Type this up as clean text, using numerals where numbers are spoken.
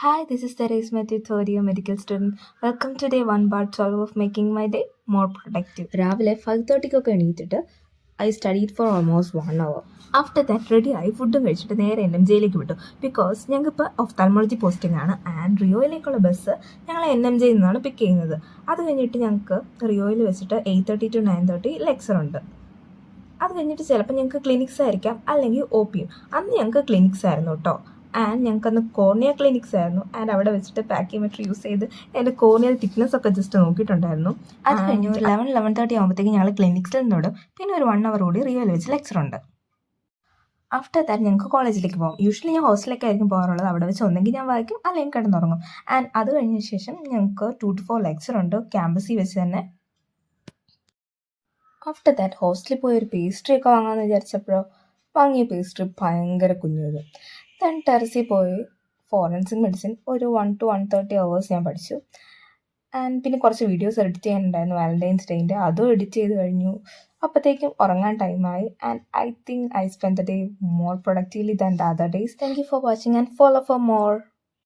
Hi, this is Therese Matthew, third year medical student. Welcome to day one part 12 of making my day more productive. രാവിലെ 5:30 എണീറ്റിട്ട് I studied for almost 1 hour. After that ready ആയി ഫുഡും കഴിച്ചിട്ട് നേരെ NMJയിലേക്ക് വിട്ടു. Because ഞങ്ങൾക്കിപ്പോൾ ophthalmology posting ആണ് ആൻഡ് റിയോയിലേക്കുള്ള ബസ് ഞങ്ങൾ NMJയിൽ നിന്നാണ് പിക്ക് ചെയ്യുന്നത്. അത് കഴിഞ്ഞിട്ട് ഞങ്ങൾക്ക് റിയോയിൽ വെച്ചിട്ട് 8:30 to 9:30 ലെക്ചർ ഉണ്ട്. അത് കഴിഞ്ഞിട്ട് ചിലപ്പോൾ ഞങ്ങൾക്ക് ക്ലിനിക്സ് ആയിരിക്കാം അല്ലെങ്കിൽ OP. അന്ന് ഞങ്ങൾക്ക് ക്ലിനിക്സ് ആയിരുന്നു കേട്ടോ. ആൻഡ് ഞങ്ങൾക്കന്ന് കോർണിയ ക്ലിനിക്സ് ആയിരുന്നു. ആൻഡ് അവിടെ വെച്ചിട്ട് പാക്കിമെട്രി യൂസ് ചെയ്ത് എൻ്റെ കോർണിയൽ തിക്നെസ് ഒക്കെ ജസ്റ്റ് നോക്കിയിട്ടുണ്ടായിരുന്നു. അത് കഴിഞ്ഞ് ഒരു 11-11:30 ആകുമ്പോഴത്തേക്ക് ഞങ്ങൾ ക്ലിനിക്സിൽ നിന്നോടും പിന്നെ ഒരു 1 hour കൂടി റിയോയിൽ വെച്ച് ലെക്ചർ ഉണ്ട്. ആഫ്റ്റർ ദാറ്റ് ഞങ്ങൾക്ക് കോളേജിലേക്ക് പോകും. യൂഷ്വലി ഞാൻ ഹോസ്റ്റലിലേക്ക് ആയിരിക്കും പോകാറുള്ളത്. അവിടെ വെച്ച് ഒന്നെങ്കിൽ ഞാൻ വായിക്കും അല്ലെങ്കിൽ കിടന്നുറങ്ങും. ആൻഡ് അത് കഴിഞ്ഞ ശേഷം ഞങ്ങൾക്ക് 2 to 4 ലെക്ചർ ഉണ്ട് ക്യാമ്പസിൽ വെച്ച് തന്നെ. ആഫ്റ്റർ ദാറ്റ് ഹോസ്റ്റലിൽ പോയി ഒരു പേസ്ട്രി ഒക്കെ വാങ്ങാമെന്ന് വിചാരിച്ചപ്പോഴോ വാങ്ങിയ പേസ്ട്രി ഭയങ്കര കുഞ്ഞത്. ദെൻ ടെറസിൽ പോയി ഫോറൻസിക് മെഡിസിൻ ഒരു 1 to 1:30 hours ഞാൻ പഠിച്ചു. ആൻഡ് പിന്നെ കുറച്ച് വീഡിയോസ് എഡിറ്റ് ചെയ്യാനുണ്ടായിരുന്നു വാലന്റൈൻസ് ഡേൻ്റെ, അതും എഡിറ്റ് ചെയ്ത് കഴിഞ്ഞു. അപ്പോഴത്തേക്കും ഉറങ്ങാൻ ടൈമായി. And I think I spend the day more productively than the other days. Thank you for watching and follow for more.